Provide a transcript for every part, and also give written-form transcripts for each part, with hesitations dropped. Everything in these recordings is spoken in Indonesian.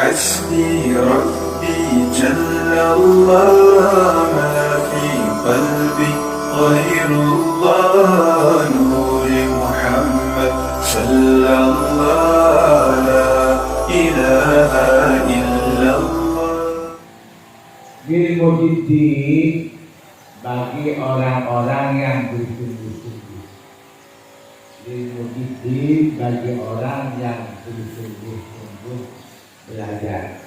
حسبي ربي جل الله ما في قلبي غير الله نور محمد صلى الله لا إله إلا الله. Ilmu didik bagi orang-orang yang bersungguh-sungguh. Ilmu didik bagi orang yang bersungguh-sungguh belajar.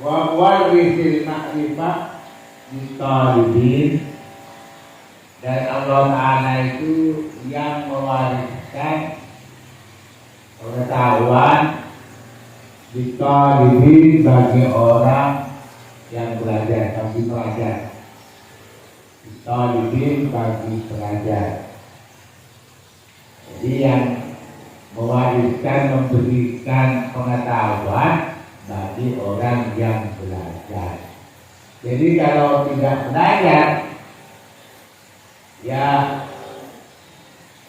Wa warisil ma'rifah ditalibin, dan Allah Ta'ala itu yang mewariskan pengetahuan ditalibin bagi orang yang belajar, bagi pelajar. Ditalibin bagi pelajar. Jadi yang mewariskan, memberikan pengetahuan bagi orang yang belajar. Jadi kalau tidak belajar, ya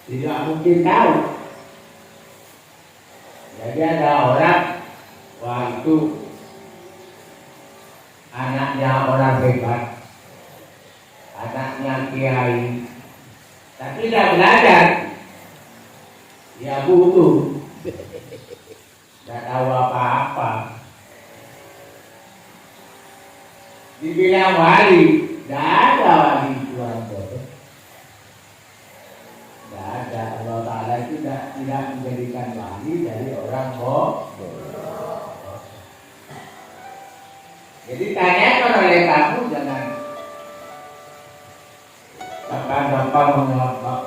tidak mungkin tahu. Jadi ada orang, wah itu anaknya orang hebat, anaknya kiai, tapi tidak belajar. Ya butuh, tidak tahu apa-apa. Dibilang wali, tidak ada wali Tuhan bodoh. Tidak ada. Allah Ta'ala itu tidak menjadikan wali dari orang bodoh. Jadi tanyakan oleh kamu, jangan gampang-gampang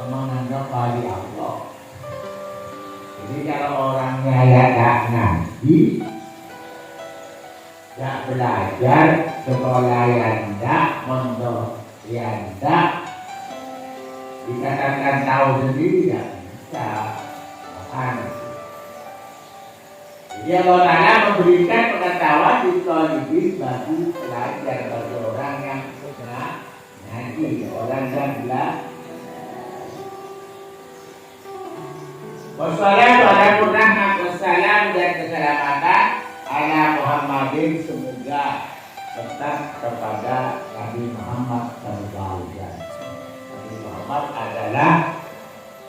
menganggap wali Allah. Jadi kalau orangnya ya tak ngaji, tak belajar, sekolah yang tak, mondok yang tak, dikatakan tahu sendiri ya bisa. Jadi Allah Ta'ala memberikan pengetahuan ditalibin bagi pelajar, bagi orang yang ngaji, orang yang belajar. Wassalamualaikum warahmatullahi dan keselamatan ala Muhammadin, semoga tetap kepada Nabi Muhammad SAW. Nabi Muhammad adalah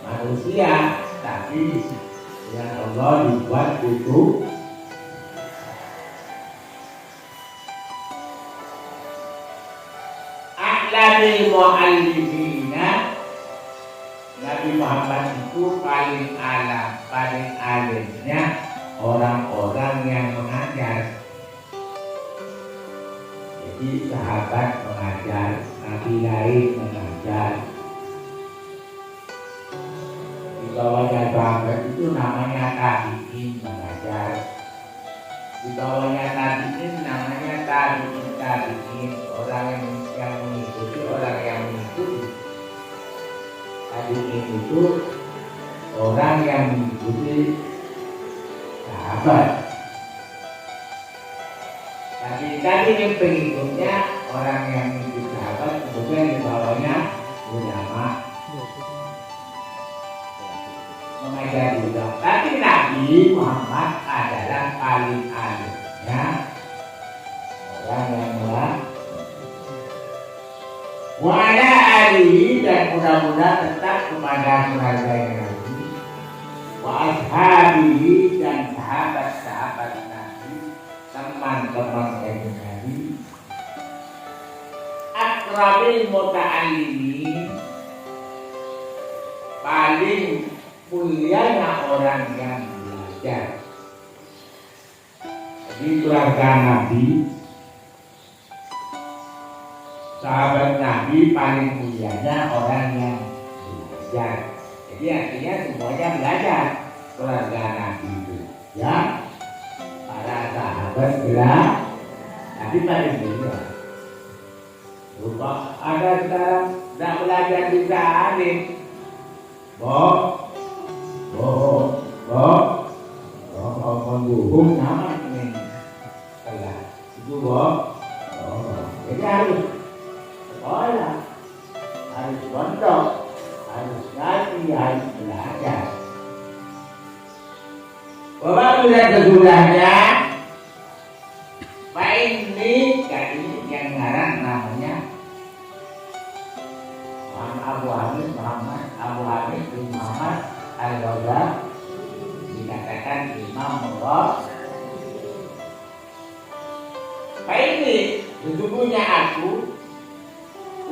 manusia, tapi yang Allah dibuat itu a'lamil mu'allimina. Nabi Muhammad itu paling alam, paling alimnya orang-orang yang mengajar. Jadi sahabat mengajar, Nabi lain mengajar. Di bawahnya sahabat itu namanya tabi'in mengajar. Di bawahnya tabi'in namanya tabi'in, orang yang mengikuti, orang yang mengikuti. Tabi'in itu orang yang mengikuti sahabat. Tadi yang pengikutnya orang yang mengikuti sahabat, kemudian di bawahnya ulama mengajar juga. Tapi Nabi Muhammad adalah paling alimnya orang yang wala alihi, dan mudah-mudahan tetap kepada keluarga Nabi, wa ashabihi, dan sahabat-sahabat Nabi, teman-teman Nabi, akrabil muta'allimin, paling mulianya orang yang belajar. Jadi keluarga Nabi, sahabat Nabi, paling mulianya orang yang belajar. Jadi artinya semuanya belajar. Keluarga Nabi itu, ya, para sahabat belajar, tapi paling mulia. Lupa ada sekarang tidak belajar bisa alim. Menghukum nama ini telah itu jadi harus sekolah, harus pondok, harus ngaji, harus belajar. Bapak sudah sesudahnya Pak ini yang ngarang namanya Abu Hamid Muhammad Abu Hamid bin Muhammad Al-Ghazali, dikatakan Imam Murad. Pak ini sesungguhnya aku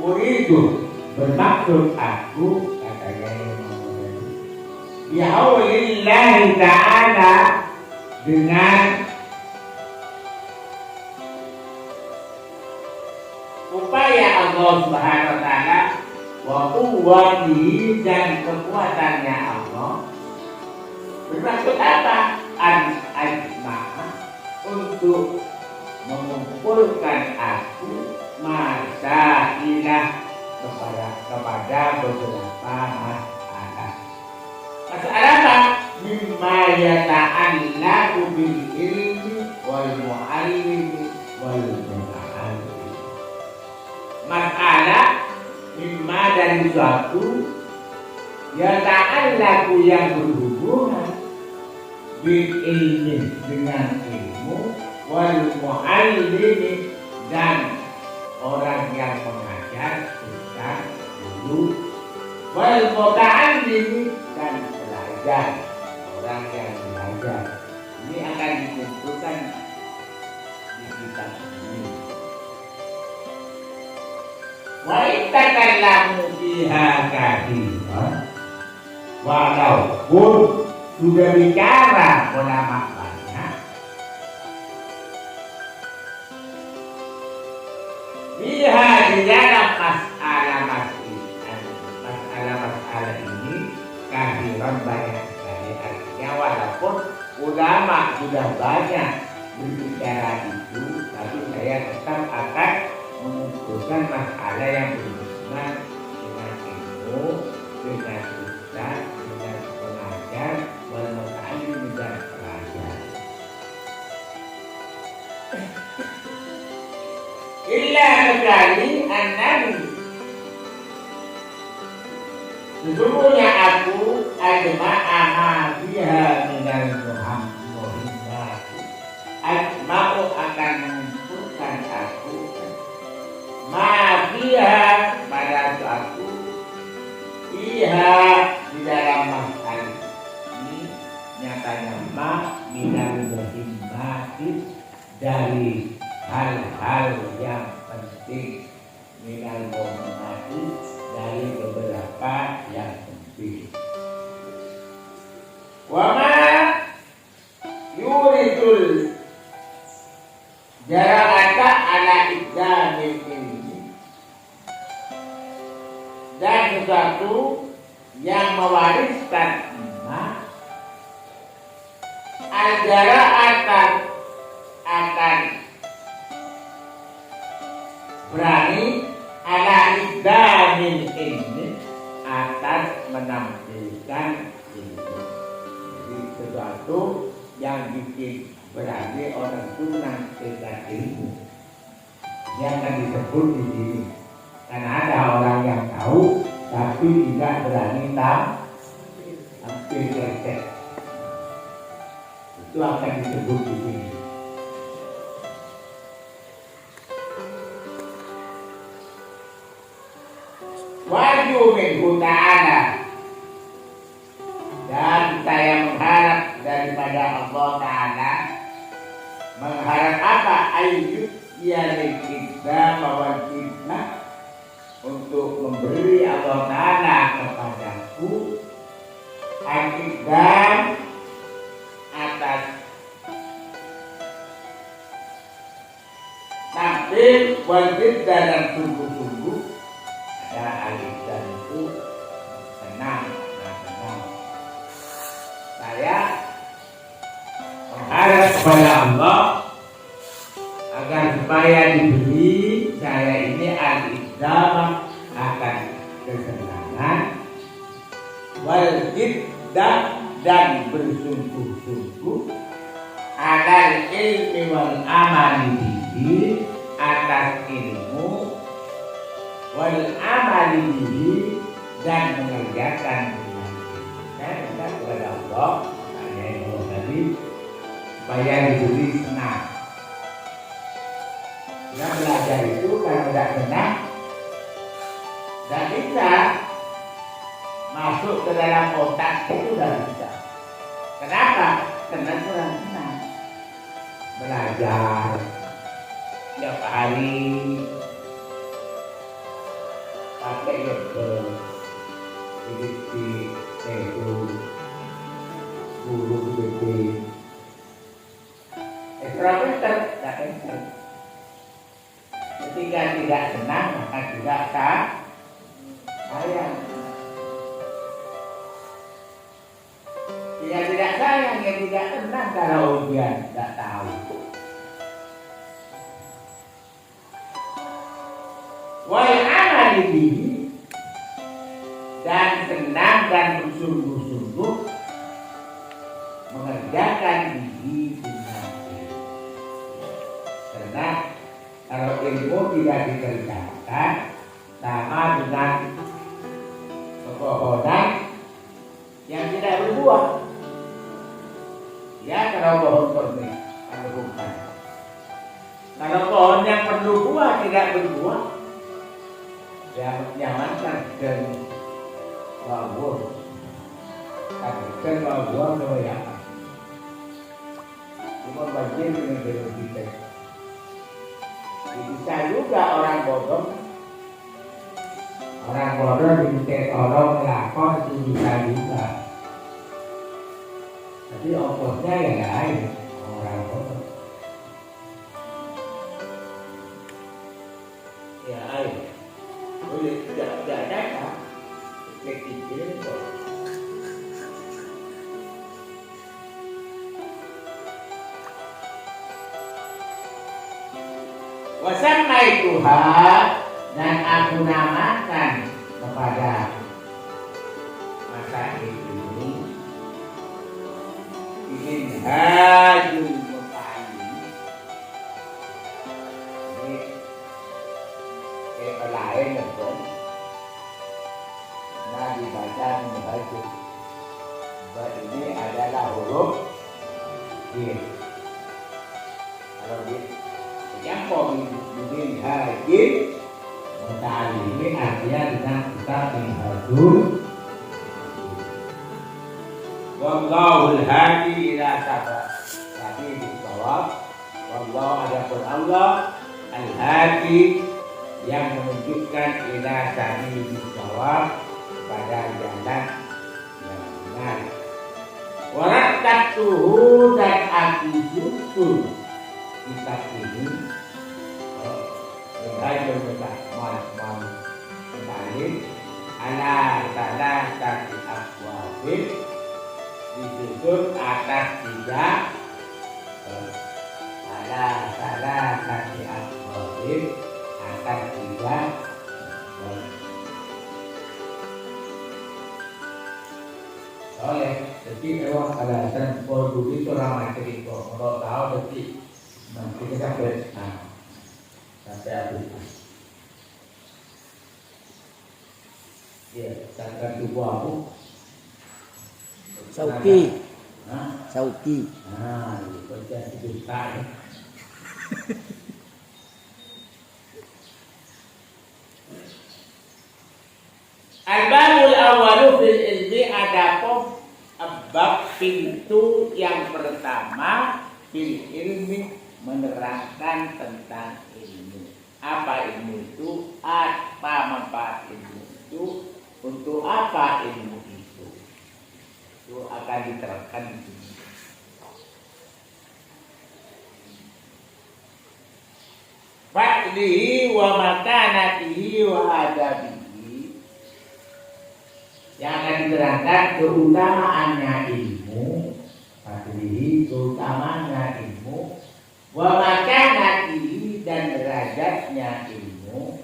uridu, bermaksud aku, katanya bi'aulillahi ta'ala, dengan upaya Allah Subhanahu wa ta'ala, wa quwwatihi, dan kekuatannya Allah. Bermaksud apa? An-ajma'a, untuk mengumpulkan aku masailah kepada beberapa masalah. Masalah apa? Mimma yata'allaqu bil ilmi wal mu'allimi wal muta'allim. Masalah mimma dari suatu yata'allaqu yang berhubungan bil ilmi, dengan ilmu, wal mu'allimi, dan orang yang mengajar, ustaz, guru, wal muta'allimi, dan belajar, orang yang belajar. Ini akan dikumpulkan di kitab ini. Wa itakallamu fiha katsiran, walaupun sudah bicara ulama banyak, biha, di dalam masalah ini katsiran, banyak sekali. Artinya walaupun ulama sudah banyak berbicara itu, tapi saya tetap akan mengumpulkan masalah yang berhubungan dengan ilmu, dengan ustaz, dengan pengajar, bermuta'allim, dan pelajar. Illa kecuali an-nabi, sesungguhnya aku ajma'a fiha minal muhammadiyah, ajma'u, akan mengumpulkan aku fiha, pada suatu fiha, di dalam masalah ini. Nyatanya minal muhimmati, dari hal-hal yang penting, minal muhimmati, dari beberapa yang penting. Wa ma yuridul jara'ata ala idzamil ilmi, dan sesuatu yang mewariskan iman, al-jara'ata, akan berani, ala idzamil ilmi, atas menampilkan ilmu. Jadi sesuatu yang bikin berani orang itu menampilkan ilmu, yang akan disebut di sini. Karena ada orang yang tahu tapi tidak berani tampil kretek, itu akan disebut di sini. Wajib minhu ta'ala, dan saya mengharap daripada Allah Ta'ala. Mengharap apa? Ayyub yalidda mawajibna, untuk memberi Allah Ta'ala kepadaku al-iqdam, atas tampil, wajib, dan sungguh-sungguh. Ada al-iqdam itu tenang. Saya mengharap kepada Allah agar supaya diberi saya ini al-iqdam, akan kesenangan, wal jiddah, dan bersungguh-sungguh, alal ilmi wal amali bihi, atas ilmu, wal amali bihi, dan mengerjakan dengan ilmu. Saya minta kepada Allah, tanya Allah tadi, supaya diberi senang. Kita belajar itu kalau tidak senang, tidak bisa masuk ke dalam otak itu tidak bisa. Kenapa? Karena kurang senang. Belajar tiap hari pakai laptop, di itu guru gede, ekstrameter, tak enter. Ketika tidak senang maka tidak sayang. Dia tidak sayang, dia tidak tenang kalau ujian tidak tahu. Wal amal bihi, dan senang dan bersungguh-sungguh mengerjakan bihi dengan ilmu. Karena kalau ilmu tidak dikerjakan sama dengan pepohonan yang tidak berbuah. Ya, kalau pohon kurma ada bukan. Kalau pohon yang perlu buah tidak berbuah, ya nyamankan dan wawon. Kan wawon kebanyakan. Cuma bagian dengan kita. Bisa juga orang bodoh. Orang bodoh diminta tolong melakon itu bisa juga. Tapi ongkosnya ya lain orang bodoh. Ya lain. Boleh tidak ada kan? Kecil kok. Wasammaituha, dan aku namakan kepada masa ini Minhajul Muta'allim. Ini lain betul. Nah dibaca Minhajul. Ini adalah huruf J. Kalau yang Minhajul Muta'allim ini artinya dengan kita Minhajul. Wallahul hadi ila sabil shawab. Wallahu adapun Allah al-hadi yang menunjukkan ila sabil shawab pada jalan yang benar. Waratatuhu, dan aku susun kitab ini Minhajul Muta'allim ala salasati abwabin, disusun atas 3 ala salasati abwabin, atas 3 oleh jadi memang alasan produk itu ramai cerita kalau tahu jadi nanti kita sampai habis ya tanggal tubuh aku Sauki. Sauki. Itu jadi juta ya. Al-babul awwalu fil ilmi, adapun bab pintu yang pertama fil ilmi, menerangkan tentang ilmu. Apa ilmu itu? Apa manfaat ilmu itu? Untuk apa ilmu itu? Itu akan diterangkan di sini. Fa'lihi wa makanatihi wa adabihi, yang akan diterangkan keutamaannya ilmu. Fa'lihi, keutamaannya ilmu. Wa makanatihi, dan derajatnya ilmu.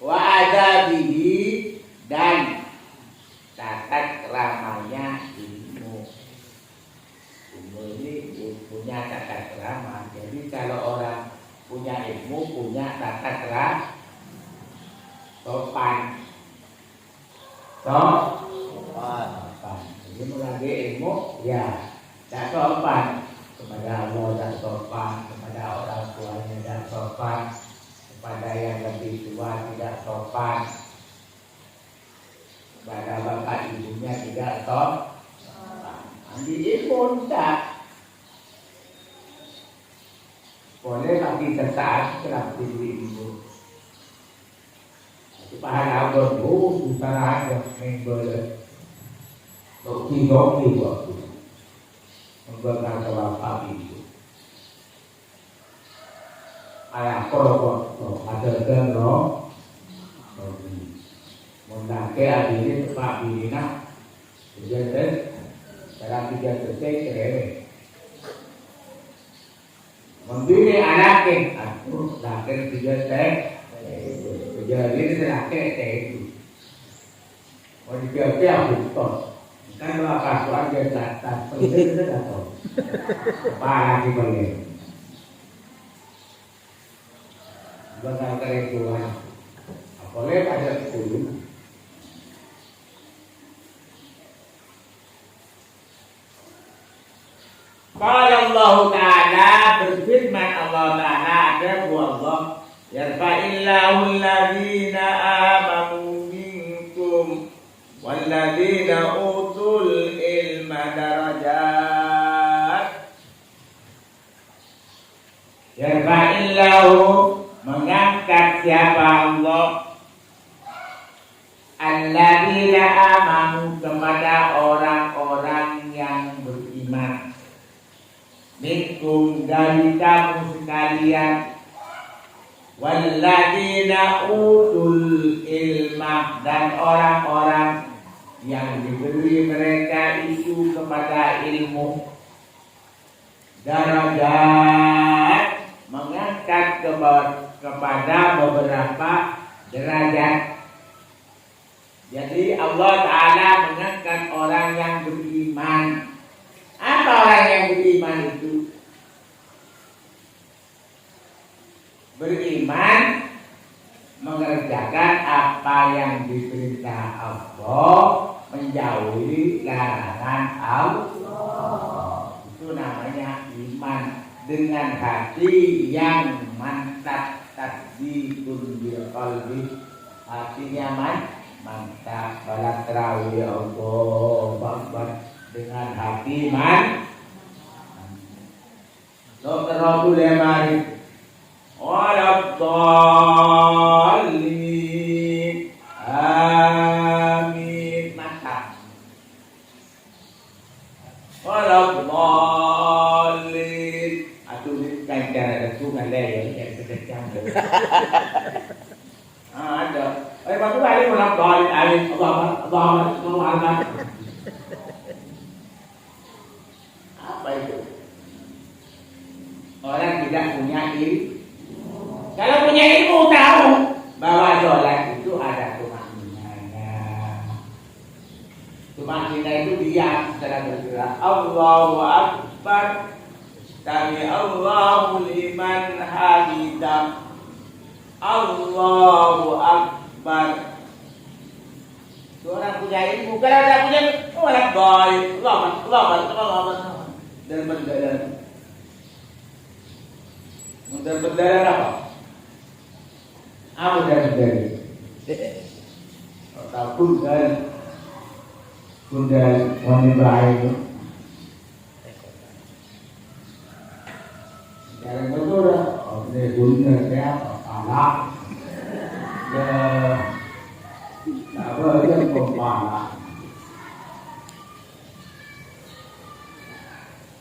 Wa adabihi, dan tata keramanya ilmu. Ilmu ini punya tata kerama. Jadi kalau orang punya ilmu, punya tata kerama, sopan. Sopan. Jadi melalui ilmu, ya tidak sopan kepada Allah, tidak sopan kepada orang tuanya, tidak sopan kepada yang lebih tua, tidak sopan kepada bapak ibunya, tidak sopan. Jadi pun tak boleh lagi tertaat dalam diri ibu. Pahala berbu utara aja menggolek dokter waktu menggolek bapak ibu. Ayah korok ada terno, mendaki adilin pak bilina, jadi dalam 3 detik keren. Memilih anaknya, aku lahir 3 detik. Giờ ini là cái tệ còn giờ kéo cũng tốt cái mà cả quán giờ là tôi thấy rất là tốt ba là cái vấn đề vâng là cái này của anh có lẽ phải được xử lý. Qala Allah Ta'ala berfirman Allah Ta'ala ada Allah yarfa'illahu alladhina amanu minkum walladhina utul ilma darajat. Yarfa'illahu mengangkat siapa Allah alladhina amanu kepada orang-orang yang beriman minkum dari kamu sekalian walladzina utul ilma dan orang-orang yang diberi mereka itu kepada ilmu darajat mengangkat kepada beberapa derajat. Jadi Allah Ta'ala mengangkat orang yang beriman. Apa orang yang beriman itu? Beriman mengerjakan apa yang diperintah Allah, menjauhi larangan Allah. Itu namanya iman dengan hati yang mantap, tasdidun bil qalbi. Hatinya mantap, balat terawih Allah Akbar dengan hati Dokter Rasul Lemari Waladhalin amin mantap. Waladhalin atuh kan cara itu kan leh yang sedekah. Ada. Batu kali waladhalin amin Allah. Apa itu? Orang tidak punya ilmu. Kalau punya ilmu tahu bahwa sholat itu ada tumakninanya. Tumakninah itu diam setelah bergerak. Allahu Akbar. Sami Allahu liman hamidah. Allahu Akbar. Itu orang punya ilmu. Kalau tidak punya ilmu, orang baik. Allah. Dan berjalan. Mudah-mudahan apa? Apa dari? Atau kundan wanita itu. Jangan betul dah. Ini kundan siapa? Anak. Apa yang kepala?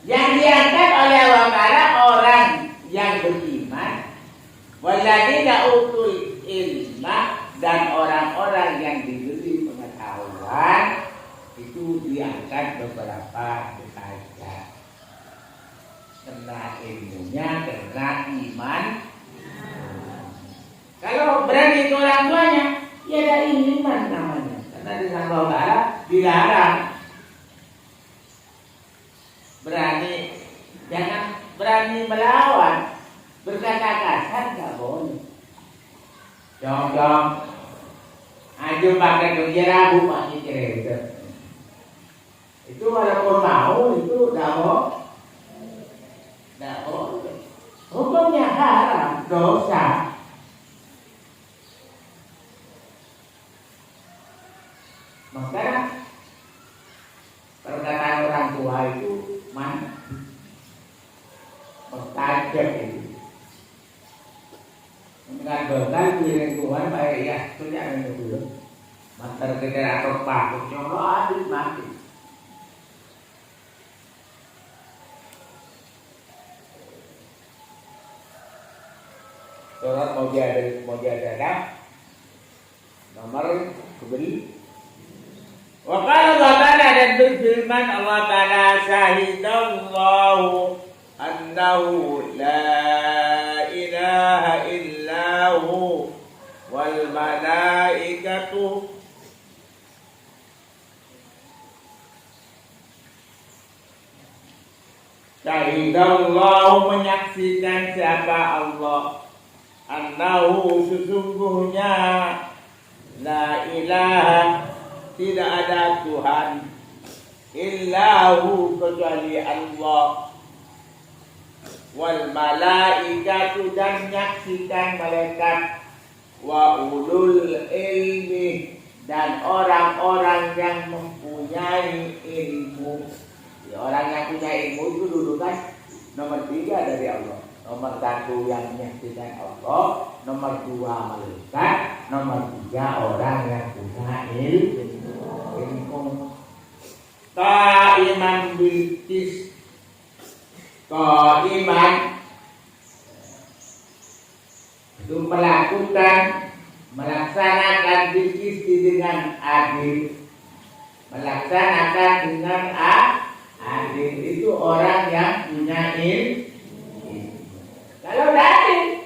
Yang diangkat oleh Allah Ta'ala orang yang beriman, walladzina utul ilma dan orang-orang yang diberi pengetahuan itu diangkat beberapa derajat. Karena ilmunya, karena iman. Kalau berani ke orang tuanya, ya dari iman namanya. Karena dengan Allah Ta'ala dilarang. Jangan berani melawan, berkata kasar nggak boleh. Contoh, aja pakai dunia rabu masih cerita. Itu walaupun mau itu tidak boleh. Hukumnya haram, dosa. Maka perkataan orang tua itu mana? Mustajab itu. Dengan bekal piring Tuhan baik ya, sudah ini dulu. Master kita atau pak, nyolo adil mati. Surat Mujadalah nomor kebeli. Wa qala Allah Ta'ala dan berfirman Allah Ta'ala syahidallahu annahu la ilaha illahu wal malaikatu syahidallahu menyaksikan siapa Allah annahu sesungguhnya la ilaha tidak ada Tuhan illahu kecuali Allah wal malaikatu dan menyaksikan malaikat wa ulul ilmi dan orang-orang yang mempunyai ilmu. Ya, orang yang punya ilmu itu dulu kan nomor 3 dari Allah. Nomor 1 yang menyaksikan Allah, nomor 2 malaikat, nomor 3 orang yang punya ilmu. Qaiman bil qist. Qaiman itu melaksanakan bil qist dengan adil. Melaksanakan dengan adil itu orang yang punya ilmu. Kalau dari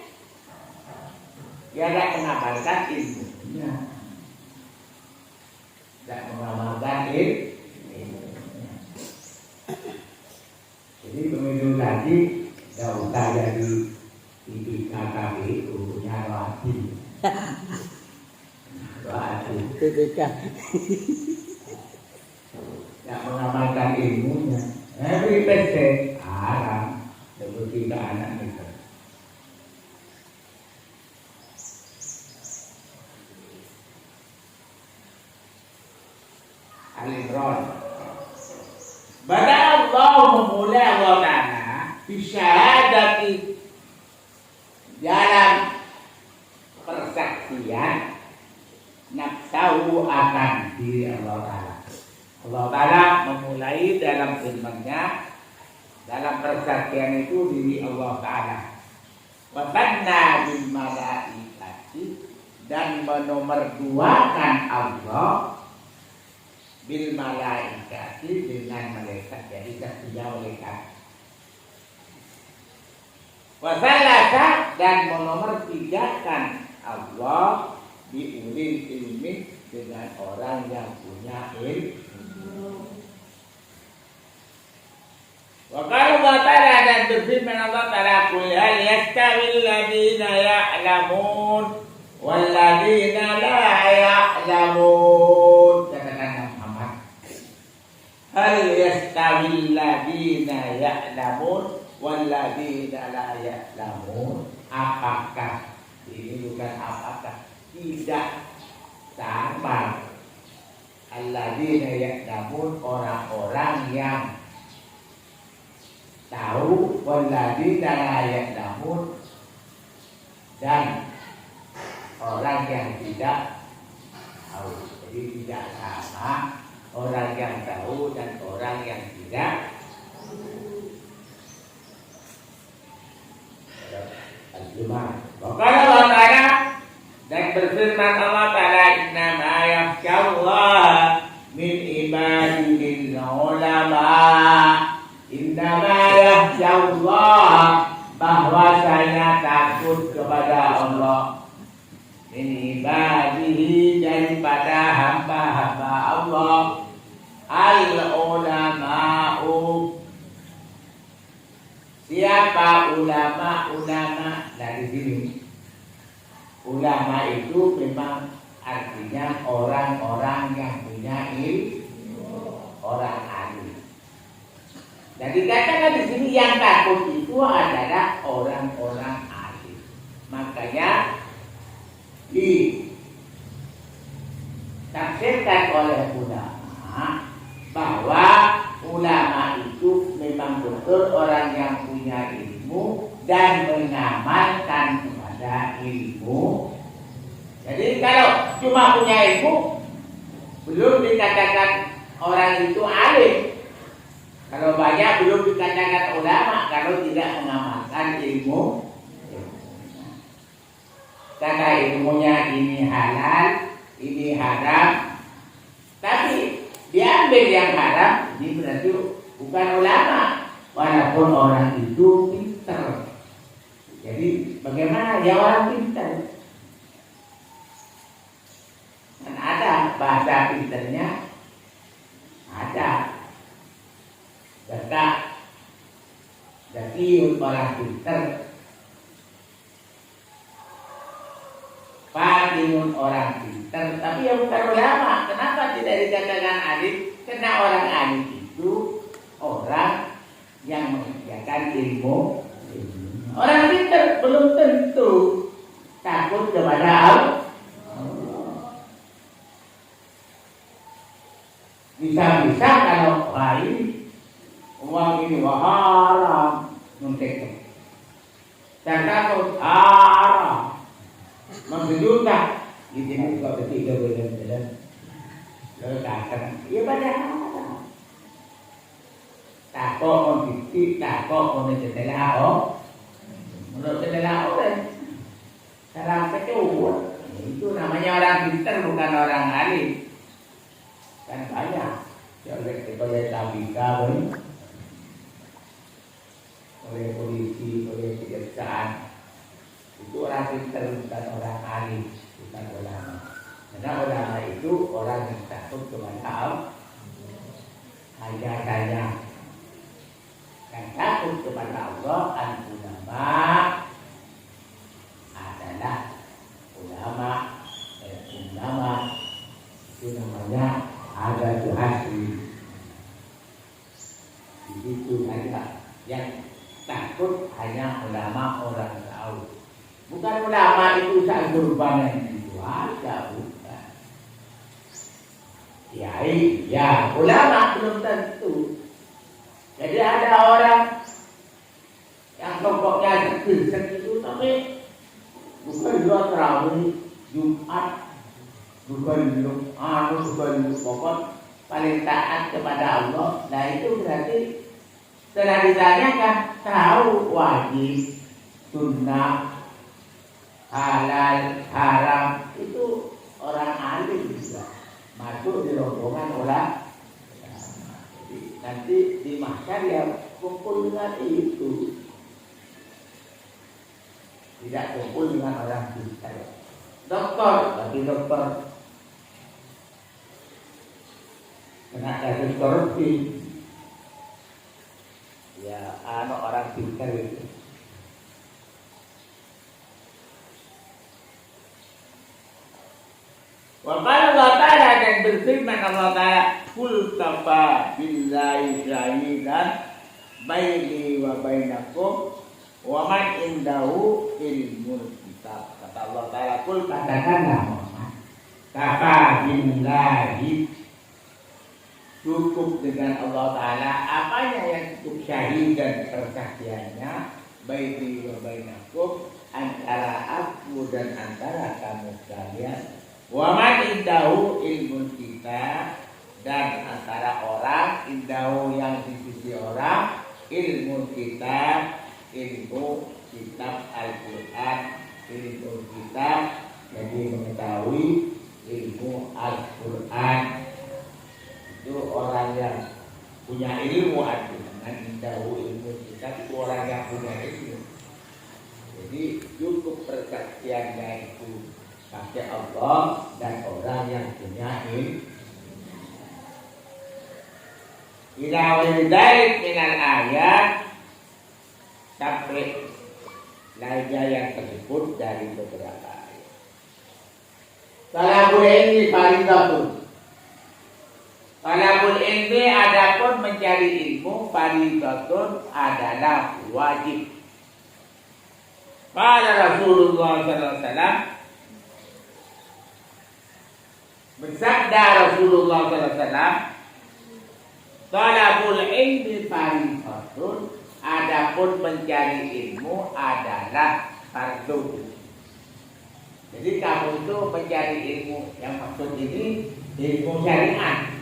dia tidak mengamalkan ilmunya, tidak mengamalkan ilmunya. Jadi pemilu tadi tidak usah jadi IPKKB itu punya hati. PPK. Tidak mengamalkan ilmunya. Every person haram seperti anak kita. Al-Imran. Bada Allah memulai Allah Ta'ala bisyahadati dalam persaksian nafsahu akan diri Allah Ta'ala. Allah Ta'ala memulai dalam firman-Nya dalam persaksian itu diri Allah Ta'ala. Wa banna bil malaikati dan menomorduakan Allah bil malaikati dengan malaikat, jadi ketiga malaikat. Wasalasa dan menomor-3kan Allah bi ulil ilmi dengan orang yang punya ilmu. Wa qala Allah Ta'ala dan berfirman Allah Ta'ala qul hal yastawil ladina ya'lamun wal ladina la ya'lamun. Hal yastawil ladina ya'lamun wal ladina la ya'lamun. Apakah ini bukan apakah tidak sama alladzina ya'lamun orang-orang yang tahu wal ladina la ya'lamun dan orang yang tidak tahu. Jadi tidak sama orang yang tahu dan orang yang tidak. Maka Allah Ta'ala dan berfirman Allah Ta'ala innama yakhshallah min ibadihil ulama. Innama yakhshallah bahwa saya takut kepada Allah min ibadihi daripada hamba-hamba Allah al-ulama'u. Siapa ulama-ulama? Dari sini ulama itu memang artinya orang-orang yang punya ilmu, orang alim. Jadi katakan di sini yang takut itu adalah orang-orang alim. Makanya ditafsirkan oleh ulama bahwa ulama itu memang betul orang yang punya ilmu dan mengamalkan kepada ilmu. Jadi kalau cuma punya ilmu belum dikatakan orang itu alim. Kalau banyak belum dikatakan ulama kalau tidak mengamalkan ilmu. Karena ilmunya ini halal, ini haram, tapi diambil yang haram, ini berarti bukan ulama, walaupun orang itu pintar. Jadi bagaimana dia orang pintar? Dan ada bahasa pintarnya, ada. Jadi orang pintar, Fatimun orang pintar, tapi yang bukan ulama. Kenapa tidak dikatakan alim? Karena orang alim itu orang yang mengerjakan ilmu. Orang pintar belum tentu takut kepada Allah. Bisa-bisa kalau uang ini haram, muntek. Dan takut haram. Menjuta di sini juga ketiga bulan lalu takkan ya pada takut mengikuti takut menjadilah menurut jadilah orang salah kecil itu namanya orang pintar bukan orang alim kan banyak oleh tabika oleh polisi oleh kejaksaan. Itu orang pintar bukan orang alim, bukan ulama. Karena ulama itu orang yang takut kepada Allah. Hanya yang takut kepada Allah ulama adalah ulama itu namanya ada asli. Itu saja yang takut hanya ulama orang tahu. Bukan ulama itu kurban yang dijual, bukan. Ya, ulama belum tentu. Jadi ada orang yang pokoknya segitu tapi bukan dua terawih Jumat, bukan pokok paling taat kepada Allah. Nah itu berarti setelah ditanyakan tahu wajib, sunnah, halal, haram itu orang alim bisa masuk di rombongan ulama. Jadi nanti di mahsyar ya kumpul dengan itu, tidak kumpul dengan orang pintar. Dokter, kena kasus korupsi, ya orang pintar itu. Wakala Allah Ta'ala dan berfirman Allah Ta'ala kul kafa billahi syahidan baini wa bainakum wa man indahu ilmul kitab. Kata Allah Ta'ala kul katakanlah Muhammad kafa billahi cukup dengan Allah Ta'ala apanya yang cukup syahid dan persaksiannya baini wa bainakum antara aku dan antara kamu sekalian. Wa man indahu ilmu kita dan antara orang indahu yang di sisi orang ilmu kita ilmu kitab Al-Quran ilmu kitab jadi mengetahui ilmu Al-Quran itu orang yang punya ilmu artinya indahu ilmu kitab itu orang yang punya ilmu jadi cukup persaksiannya itu pakai Allah dan orang yang punya ilmu. Ila walidalik minal ayat sampai lainnya yang tersebut dari beberapa ayat. Kalau ini faridatun Talabul ilmi adapun mencari ilmu fardhatun adalah wajib. Qala Rasulullah sallallahu alaihi wasallam, bersabda Rasulullah sallallahu alaihi wasallam, talabul ilmi fardhatun adapun mencari ilmu adalah fardu. Jadi kamu itu mencari ilmu yang maksud ini ilmu syariat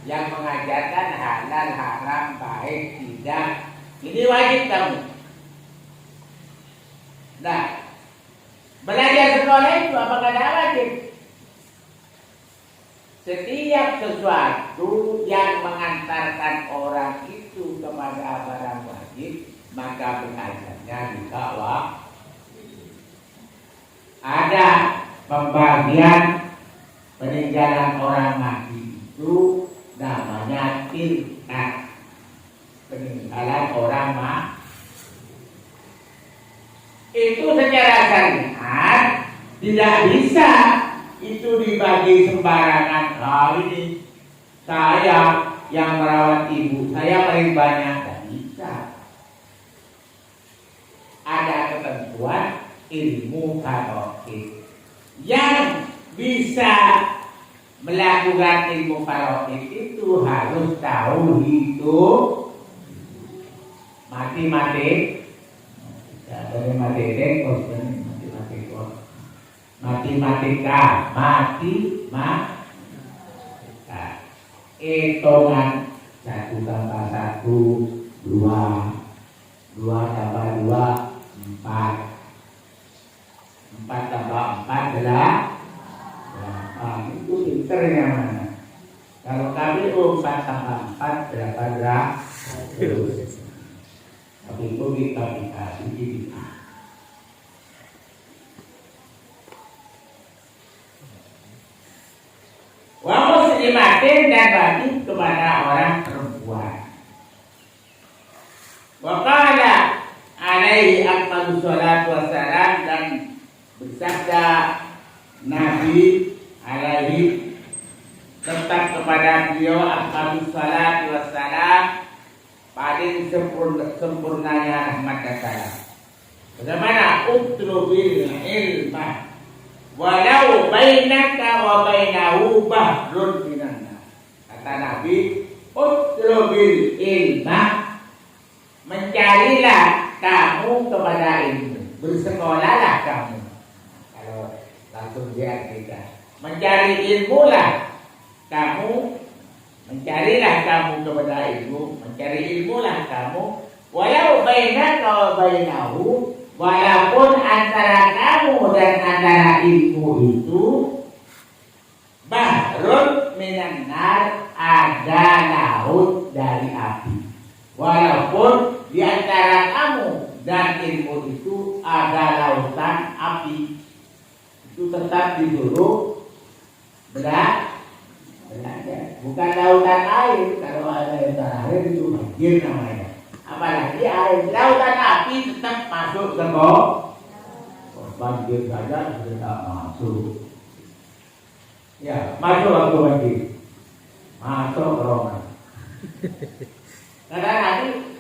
yang mengajarkan halal, haram, baik, tidak. Ini wajib kamu. Nah, belajar sekolah itu apakah tidak wajib? Setiap sesuatu yang mengantarkan orang itu kepada barang wajib, maka belajarnya juga wajib. Ada pembagian peninggalan orang mati itu namanya tirkat, peninggalan orang mati. Itu secara syariat tidak bisa itu dibagi sembarangan. Ini saya yang merawat ibu, saya paling banyak. Tidak bisa. Ada ketentuan ilmu faraid yang bisa melakukan ilmu faraid itu harus tahu hitung matematik. Dari matematika, hitungan 1 tambah 1 2, 2 tambah 2 4, 4 tambah 4 adalah 8. Itu pinter yang mana? Kalau kami 4 tambah 4 berapa gram? Tapi itu kita dikasih. Wa muslimatin dan bagi kepada orang perempuan. Wa qala alaihi afdhalus salatu wassalam, dan bersabda Nabi alaihi tetap kepada beliau afdhalus salatu wassalam, paling sempurnanya rahmat dan salam. Bagaimana? Utlubil ilmah walau bainaka wa bainahu bahrun minan nas. Kata Nabi, utlubil ilmah, mencarilah kamu kepada ilmu, bersekolahlah kamu. Kalau langsung dia kita mencari ilmu lah kamu, mencarilah kamu kepada ilmu, mencari ilmulah kamu, walau bainaka wa bainahu, walaupun antara kamu dan antara ilmu itu bahrun minan nar, ada laut dari api. Walaupun di antara kamu dan ilmu itu ada lautan api, itu tetap disuruh belajar. Bukan lautan air. Kalau ada lautan air itu banjir namanya. Apalagi air, lautan api tetap masuk ke bawah. Banjir saja tidak masuk. Ya, masuk waktu banjir. Masuk roman. Karena nanti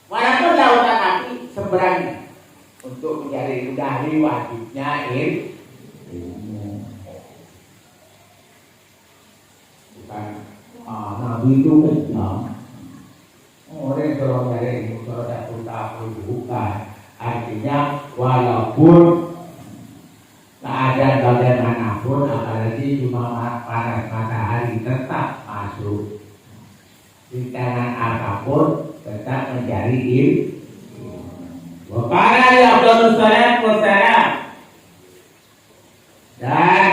walaupun lautan api seberangnya, untuk mencari dari wajibnya ilmu. Bukan Nabi itu kejam. Orang kalau dari ilmu kalau tak bukan. Artinya walaupun keadaan bagaimanapun, apalagi cuma panas matahari, tetap masuk. Di tangan apapun tetap mencari ilmu. Waqala ya Abdul Salam wassalam, dan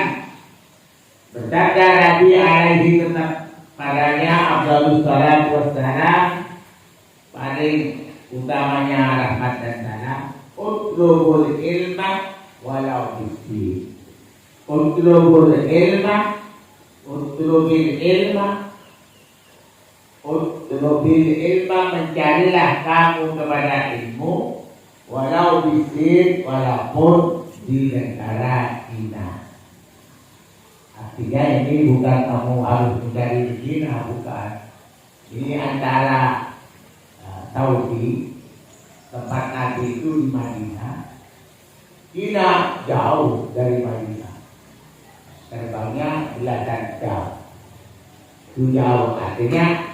bersabda Nabi alaihi tetap padanya Abdul Salam wassalam, paling utamanya rahmat dan salam, utlubul ilma walau bisir. Utlubil ilma, mencarilah kamu kepada ilmu, walau bisir, walaupun di negara Cina. Artinya ini bukan kamu harus mencari di Cina, bukan. Ini antara Saudi, tempat Nabi itu di Madinah. Cina jauh dari Madinah, terbangnya belasan jam. Itu jauh, artinya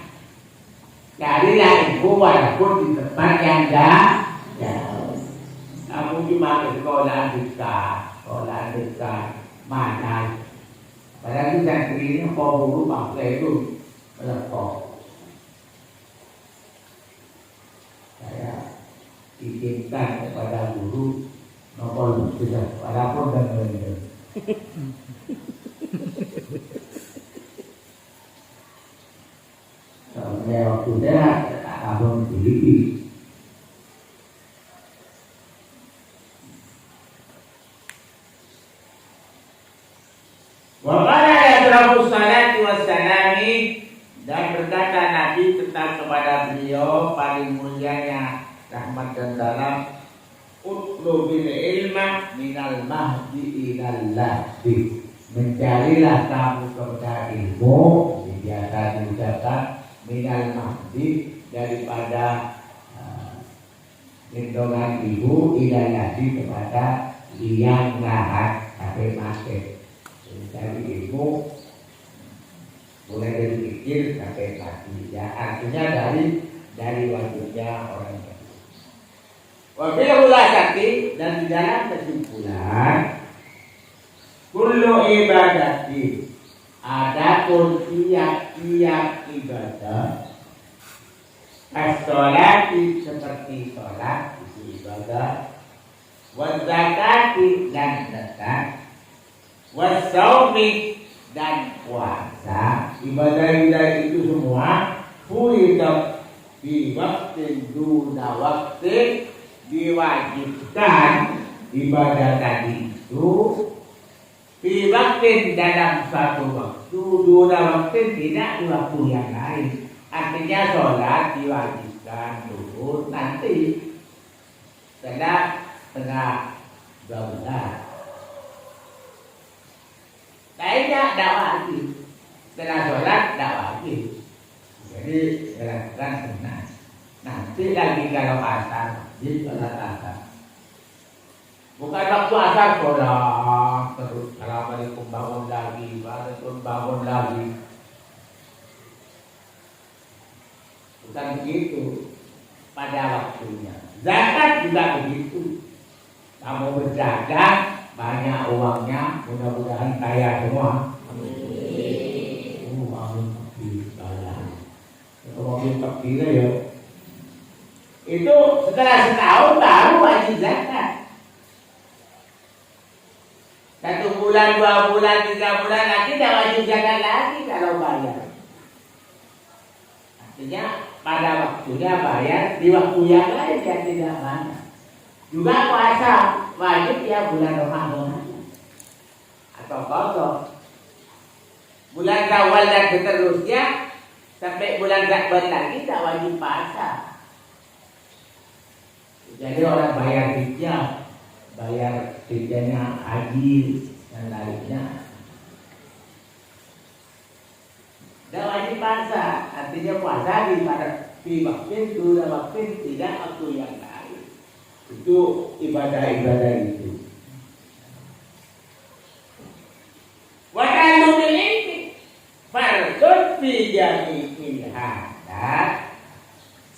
carilah info walaupun di tempat yang jauh. Kamu cuma ke sekolah dekat mana? Padahal itu santri kau guru pakai itu melepok. Saya izinkan kepada guru nomor sudah walaupun dengan itu. Saya waktu saya tahun Filipina. Waqala Rasulullah sallallahu wassalami, dan berkata Nabi tentang kepada beliau paling mulianya rahmat dan salam, utlubil ilma minal mahdi ilal lahdi, mencarilah kamu kepada ilmu, biasa diucapkan minal mahdi, daripada gendongan ibu ilal lahdi kepada liang lahat sampai mati. Dari ilmu mulai dari kecil sampai mati, ya artinya dari wajibnya orang itu. Wabil ulasati, dan di dalam kesimpulan, kullu ibadati, adapun tiap-tiap ibadah, as-sholati seperti sholat itu ibadah, wa zakati dan zakat, wasaumi dan puasa, ibadah-ibadah itu semua furidat di waktu duna waktu, diwajibkan ibadah tadi itu di waktu dalam satu waktu, duna waktu tidak di waktu yang lain. Artinya sholat diwajibkan dulu nanti tengah 12. Lainnya tidak wajib. Setelah sholat tidak wajib. Jadi dilakukan sunnah. Nanti lagi kalau asar, di sholat asar. Bukan waktu asar sholat terus assalamualaikum bangun lagi, waalaikumsalam bangun lagi. Bukan begitu pada waktunya. Zakat juga begitu. Kamu berdagang, banyak uangnya, mudah-mudahan kaya semua. Amin. Amin. Mobil fakir ya. Itu setelah setahun baru wajib zakat. 1 bulan, 2 bulan, 3 bulan lagi tidak wajib zakat lagi kalau bayar. Artinya pada waktunya bayar, di waktu yang lain yang tidak banyak. Juga puasa wajib ya bulan Ramadan atau kosong. Bulan Syawal dan seterusnya sampai bulan Sya'ban lagi tak wajib puasa. Jadi orang bayar fidyahnya haji dan lainnya. Tak wajib puasa, artinya puasa di waktu itu dan waktu tidak waktu yang lain. Itu ibadah-ibadah itu. Wa kalu bil ilmi fardun fi jami'il hadat,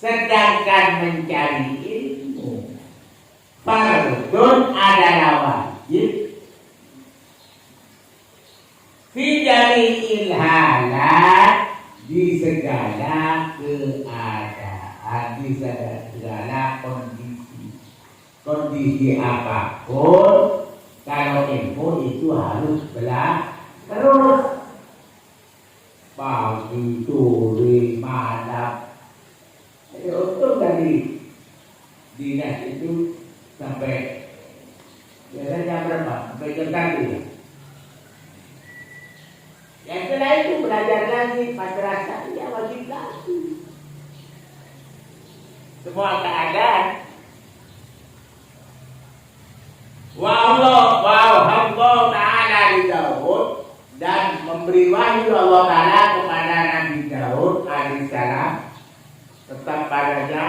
sedangkan mencari ilmu fardun adalah wajib fi jami'il halat, di segala keadaan, di segala kondisi apapun. Kalau ilmu itu harus belajar terus, pagi, sore, malam. Jadi untuk dari dinas itu sampai biasanya berapa? Sampai jam 1. Yang setelah itu belajar lagi madrasah, ya wajib lagi. Semua keadaan. Wa Allah Ta'ala di Daud, dan memberi wahyu Allah Ta'ala kepada Nabi Daud alaihissalam tetap padanya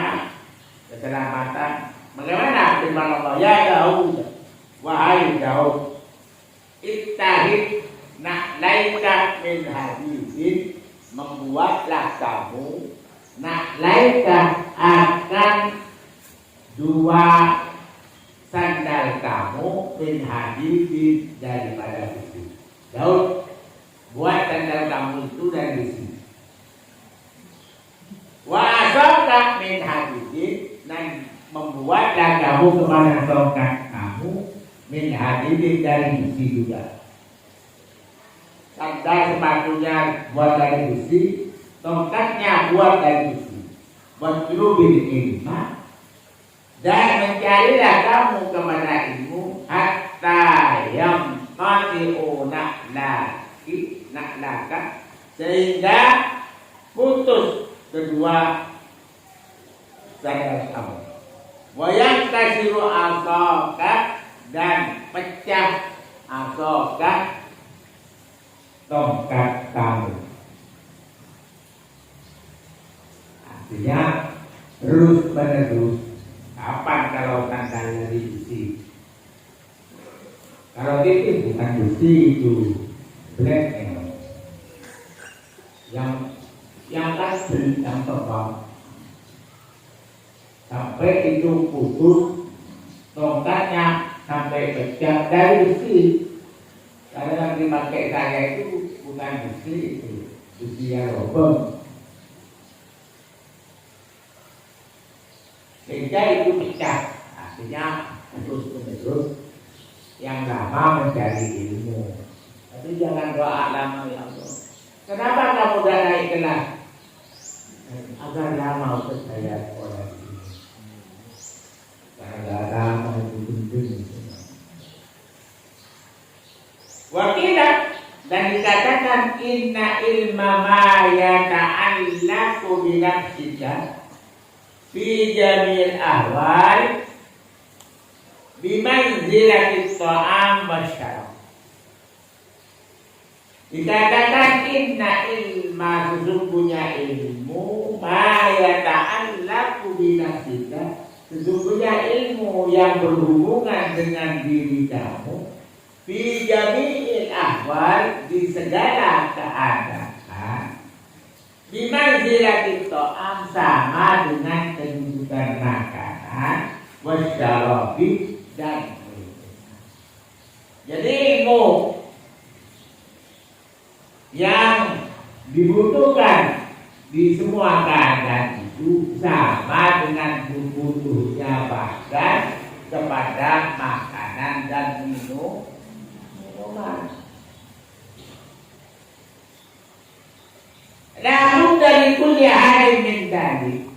keselamatan. Bagaimana firman Allah? Ya Daud, wahai Daud, ittahid na'laika min hadidin, membuatlah kamu na'laika akan dua sandal kamu min hadidin daripada besi. Daud, buat sandal kamu itu dari besi. Wa asabka min hadidin, dan membuatlah kamu kepada tongkat kamu min hadidin dari besi juga. Sandal sepatunya buat dari besi, tongkatnya buat dari besi. Watlubil ilma, dan mencarilah kamu kepada ilmu hatta yang naklaka, sehingga putus kedua sandal kamu. Wayang kasiru asoka, dan pecah asoka tongkat kamu. Artinya terus menerus. Kapan kalau sandalnya di besi? Kalau itu bukan besi, itu black yang asli, yang tebal. Sampai itu putus tongkatnya, sampai pecah dari besi. Kalau yang dipakai saya itu bukan besi, itu besi yang lubang. Sehingga itu pecah. Artinya terus menerus yang lama mencari ilmu. Tapi jangan doa lama ya Allah. Kenapa kamu udah naik kelas? Agar lama untuk saya sekolah ini. Agar lama itu penting. Wakilah, dan dikatakan inna ilma ma yata'allaqu bi nafsika fi jamil ahwal bimanzilatis ta'am wasyarab. Dikatakan inna ilma, sesungguhnya ilmu, ma yata'allaqu bi nafsika, sesungguhnya ilmu yang berhubungan dengan diri kamu, fi jami'il ahwal, di segala keadaan, bimanzilatit ta'am, sama dengan kedudukan makanan, wasyarabi, dan minuman. Jadi ilmu yang dibutuhkan di semua keadaan itu sama dengan butuhnya bahkan kepada makanan dan minuman. Namun dari kuliah min tadi,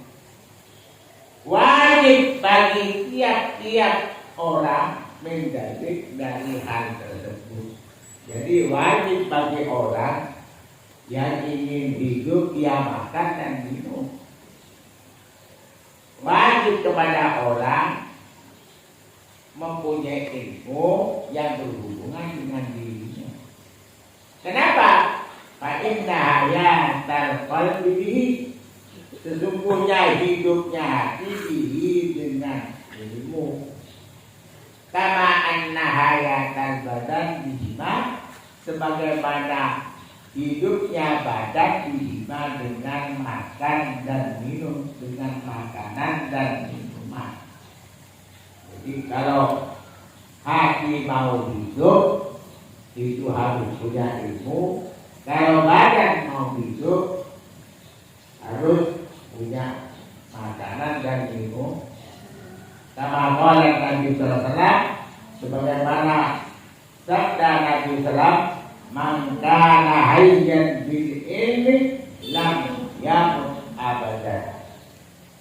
wajib bagi tiap-tiap orang mendadik dari hal tersebut. Jadi wajib bagi orang yang ingin hidup, dia makan dan minum. Wajib kepada orang mempunyai ilmu yang berhubungan dengan dirinya. Kenapa? Fa'inna hayatal qalbi, sesungguhnya hidupnya hati dihi dengan ilmu. Kama anna hayatal badan bihima, sebagaimana hidupnya badan bihima dengan makan dan minum, dengan makanan dan minuman. Jadi kalau hati mau hidup, itu harus punya ilmu. Kalau badan mau hidup, harus punya makanan dan minum. Sama qala Nabi sallallahu alaihi wasallam, sebagaimana sabda Nabi sallallahu alaihi wasallam, man kana hayyan bil ilmi lam yamut abadan.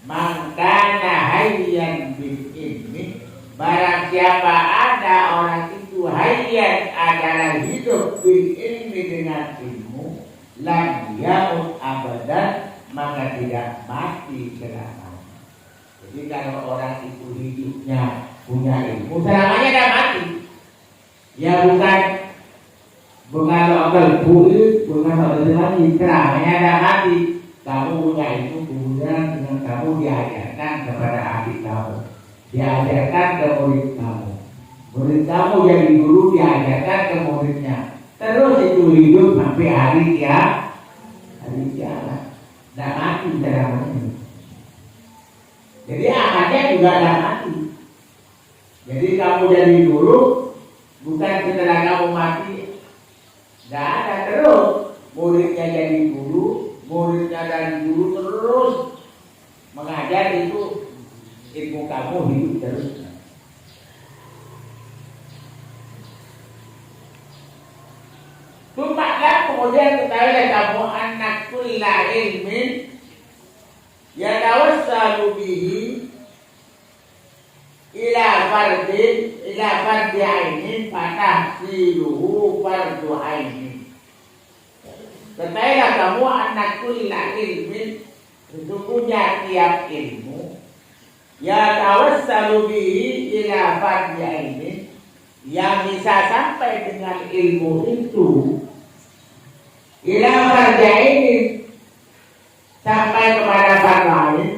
Man kana hayyan bil ilmi, barang siapa ada orang itu hayyan, adalah hidup bil ilmi, dengan ilmu, lam yamut abadan, maka tidak mati selamanya. Jadi kalau orang itu hidupnya punya ilmu, selamanya tidak mati. Ya bukan lokal debu itu bukan satu lagi, keramanya ada hati. Kamu punya itu kemudian dengan kamu diajarkan kepada adik kamu, diajarkan ke murid kamu. Murid kamu jadi guru diajarkan ke muridnya. Terus itu hidup sampai hari kiamat. Tidak mati ceramahnya. Jadi akadnya juga tidak mati. Jadi kamu jadi guru bukan setelah kamu mati. Tidak ada, terus muridnya jadi guru, muridnya dari guru terus mengajar, itu ilmu kamu hidup terus. Tumpahlah kemudian ketahuilah kamu anak kulla ilmin yatawassalu bihi ila fardi ainin fatahsiluhu fardu ainin. Ketahuilah kamu anak kulla ilmin, sesungguhnya tiap ilmu yatawassalu bihi ila fardi ainin, yang bisa sampai dengan ilmu itu ila fardi ainin, sampai kepada fardu ain,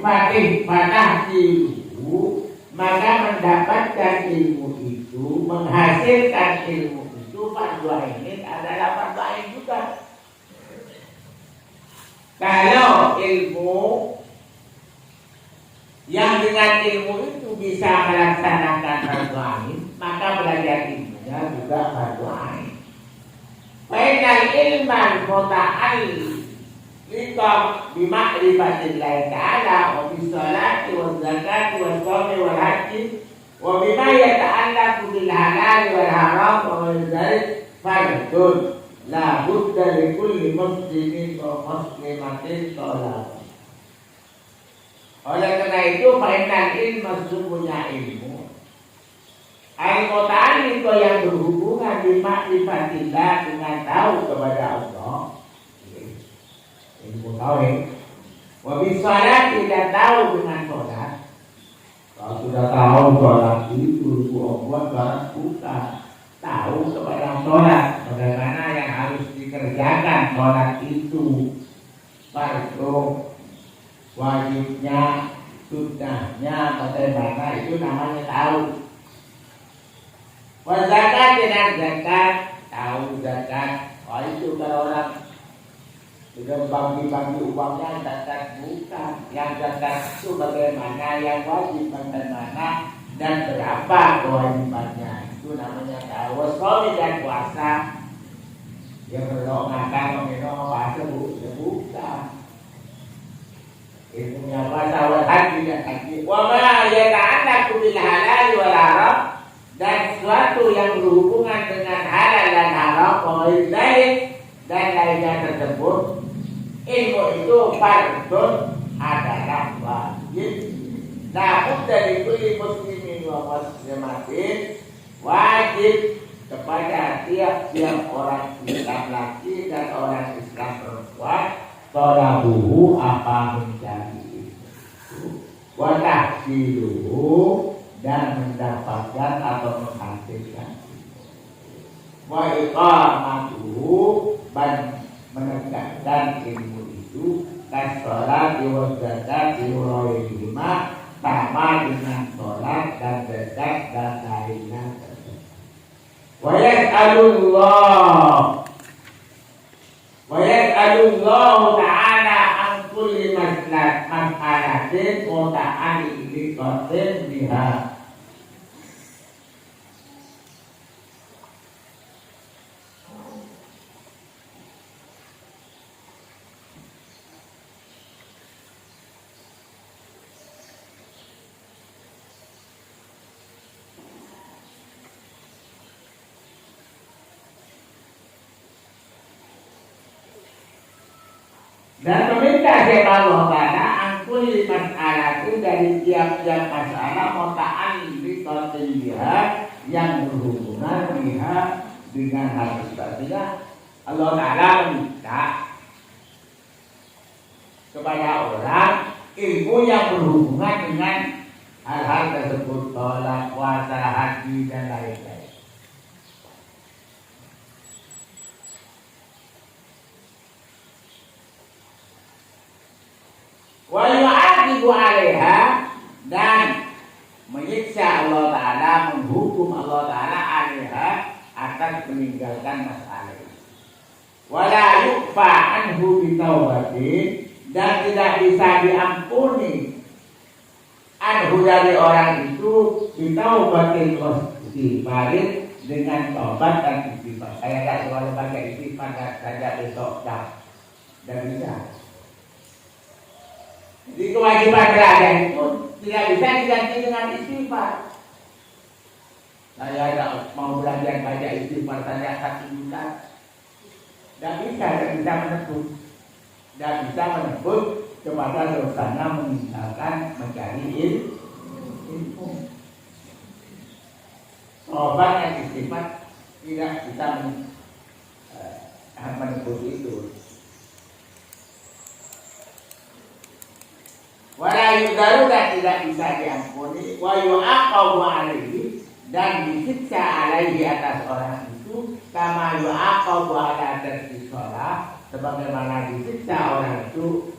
fatahsiluhu, maka mendapatkan ilmu itu, menghasilkan ilmu itu, fardu ain adalah fardu ain juga. Kalau ilmu yang dengan ilmu itu bisa melaksanakan fardu ain, maka belajar ilmunya juga fardu ain. Fainal ilman muta'alliqan bima'rifatillah ta'ala wa bisolati wa zakati wa shomi wa haji wa bima yata'allaqu bil halal wal haram wa dzalik fardun la budda li kulli muslimin wa muslimatin tolak. Oleh karena itu fainal ilmu, sesungguhnya ilmu al-muta'alliq yang berhubungan bima'rifatillah, dengan tahu kepada Allah, ilmu tauhid. Wa bisalat, tidak tahu dengan sholat. Kalau sudah tahu sholat itu Allah sholat bukan, tahu kepada sholat, bagaimana yang harus dikerjakan sholat itu, fardu, wajibnya, sunnahnya, bagaimana, itu namanya tahu. Wa zakat, dengan zakat, tahu zakat. Oh, itu kalau orang sudah bagi-bagi uangnya zakat bukan. Yang zakat itu bagaimana, yang wajib bagaimana, dan berapa kewajibannya, itu namanya tahu. Sholat dan puasa, yang belum makan, minum, puasa bukan. Ilmunya puasa, wal haji dan haji. Wa ma yata'allaqu bil halal wal haram, dan sesuatu yang berhubungan dengan halal dan haram, dan lainnya tersebut, ilmu itu fardun, adalah wajib. Namun dari kulli muslimin wa muslimatin, wajib kepada tiap-tiap orang Islam laki dan orang Islam perempuan, tolabuhu, apa mencari itu, wa tahsiluhu, dan mendapatkan atau menghasilkan, wa iqamatuhu, dan menegakkan ilmu itu, dan sholat wa zakat wa ghairihima, sama dengan sholat dan zakat dan lainnya. Wa yas'alullahu ta'ala an kulli mas'alatin muta'alliqatin biha. Dan meminta siapa Allah Ta'ala angkul masalah itu, dari tiap-tiap masalah muta'alliqatin biha, yang berhubungan biha, dengan hal sepertinya. Allah Ta'ala meminta kepada orang ilmu yang berhubungan dengan hal-hal tersebut, sholat, puasa, haji, dan lain-lain. menyiksa Allah Ta'ala, menghukum Allah Ta'ala alaiha atas meninggalkan masalah itu. Wala yu'fa anhu bitaubatin, dan tidak bisa diampuni anhu dari orang itu bitaubatin istighfarin, dengan taubat dan istighfar. Saya tidak selalu baca istighfar saja besok dan bisa. Jadi kewajiban belajar itu tidak bisa diganti dengan istighfar. Saya tidak mau belajar baca istighfar saja 1 juta. Tidak bisa menebus. Tidak bisa menebus kepada dosanya meninggalkan mencari ilmu. Taubat dan istighfar tidak bisa menebus itu. Wala yudaru, dan tidak bisa diampuni, wa yu'aqabu alaihi, dan disiksa alaihi atas orang itu, kama yu'aqabu ala tarki shalah, sebagaimana disiksa orang itu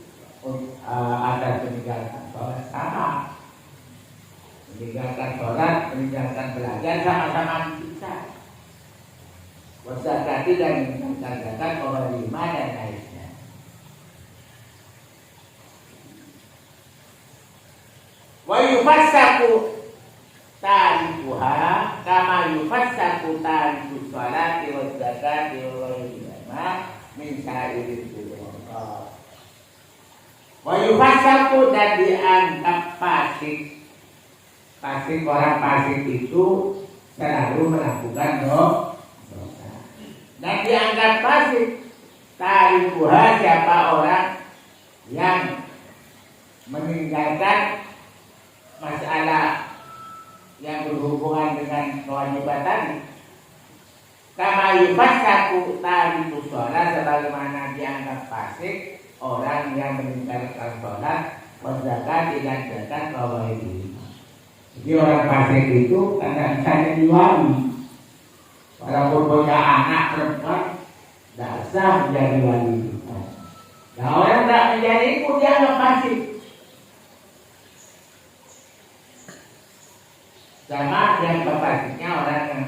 atas meninggalkan sholat. Sama, meninggalkan sholat, meninggalkan belajar, sama-sama disiksa. Wasakati dan meninggalkan zakat, orang lima dan lainnya. Wa yufassaku tarikuha kama yufassaku tariku sholati wa zakati wa ghairiha min sa'iril furqat. Wa yufassaku, dan dianggap fasik. Fasik, orang fasik itu selalu melakukan dosa. Dan dianggap fasik tarikuha, siapa orang yang meninggalkan masalah yang berhubungan dengan kewajiban tadi. Kama yufassaku tariku sholat, sebagaimana dianggap fasik orang yang meninggalkan sholat, zakat dan zakat kawaidi. Jadi orang fasik itu karena misalnya diwali, walaupun punya anak perempuan, tidak sah menjadi wali. Nah, orang tidak menjadi itu dianggap fasik. Sama yang kepastinya orang yang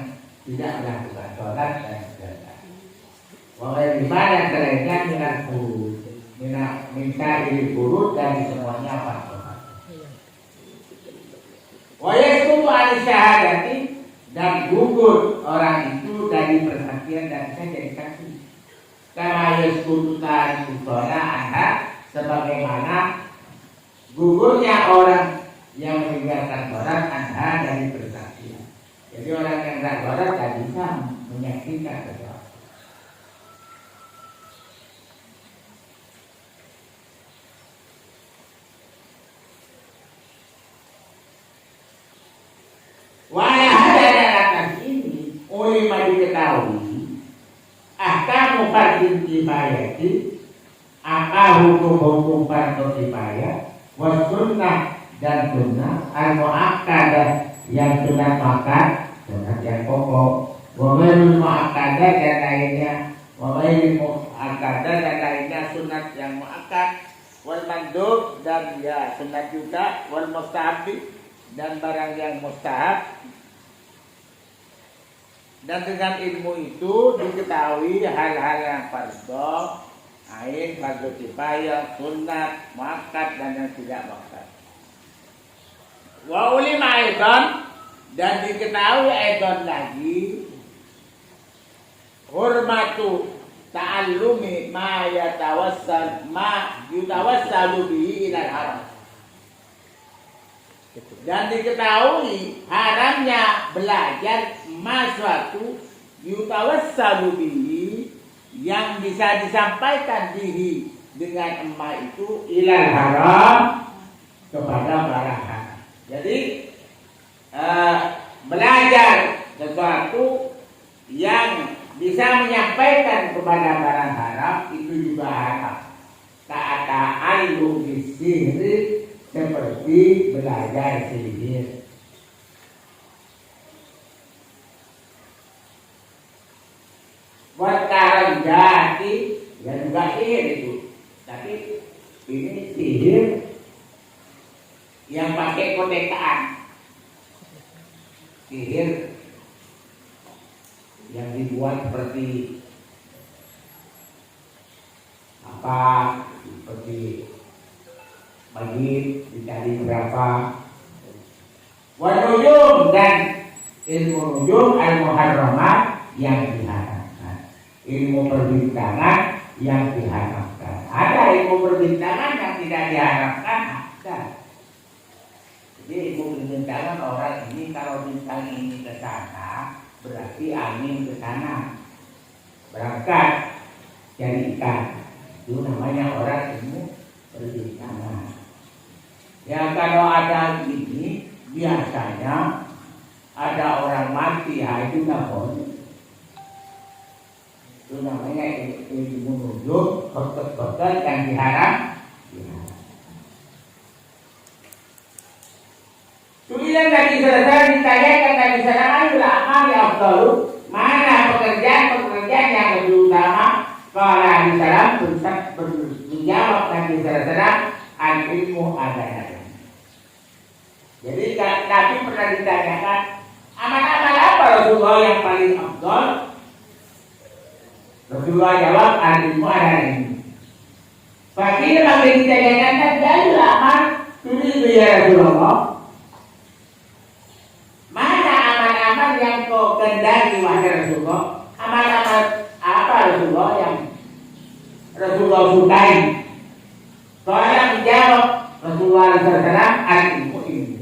tidak melakukan sholat dan zakat. Oleh dimana selainnya minta iri buruk dan semuanya apa-apa. Wayaskutu al-syahadati, dan gugur orang itu dari persaksian dan bisa jadi saksi. Kama yaskutu tariku sholat anda, sebagaimana gugurnya orang yang meninggalkan sholat anda dari persaksian. Jadi orang yang tidak sholat tidak bisa menyaksikan sesuatu. Walau ada atas ini ulama diketahui ahkamu fardhu kifayati, apa hukum fardhu kifayah, wasunnah dan sunnah, al-mu'akkadah yang sunat makan, sunat yang pokok, wawailul mu'akkadah dan lainnya, wawailul mu'akkadah dan lainnya sunat yang mu'akkad, wal mandub dan ya sunat juga, wal mustahab dan barang yang mustahab. Dan dengan ilmu itu diketahui hal-hal yang fardhu ain, fardhu kifayah, sunat, mu'akkad dan yang tidak mu'akkad. Wa ulima aidan, dan diketahui aidan lagi hurmatu ta'allumi ma yutawassalu bihi ilal haram. Dan diketahui haramnya belajar suatu yutawassalu bihi, yang bisa disampaikan bihi dengan emak itu ilal haram, kepada barang haram. Jadi belajar sesuatu yang bisa menyampaikan kepada barang haram itu juga haram. Ta'ata'allu bisihri, seperti belajar sihir. Watarajati, ya juga sihir itu. Tapi ini sihir yang pakai kotekaan. sihir yang dibuat seperti apa, seperti bagi dicari berapa wanujum dan ilmu nujum al-muharramat yang diharamkan, ilmu perbintangan yang diharamkan. Ada ilmu perbintangan yang tidak diharamkan, ada. Jadi ilmu perbintangan orang ini kalau bintang ini ke sana berarti angin ke sana, berangkat jadi ikan. Itu namanya orang ilmu perbintangan. Ya kalau ada ini biasanya ada orang mati, ya itu nggak boleh. Itu namanya ilmu nujum, kotor-kotor yang diharam. Sudah Nabi selesai ditanyakan Nabi sallallahu alaihi wasallam, mana pekerjaan yang lebih utama? Kalau Nabi sallallahu menjawab Nabi sallallahu al ilmu adanya. Jadi Nabi pernah ditanyakan amal-amal apa Rasulullah yang paling afdal? Rasulullah jawab al ilmu adanya. Fakir Nabi ditanyakan dari amal ini ya Rasulullah. Mana amal-amal yang kau kendaki wahai Rasulullah? Amal-amal apa Rasulullah yang Rasulullah sukai? Soalnya menjawab Rasulullah SAW al-ilmu ini.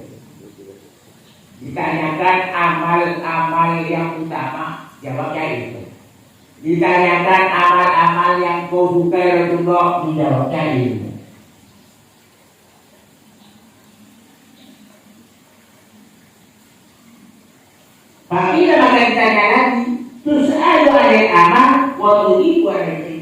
Ditanyakan amal-amal yang utama, jawabnya itu. Ditanyakan amal-amal yang kau sukai Rasulullah, dijawabnya itu. Tapi kalau ditanya lagi, terus ada yang amal, waktu itu ada yang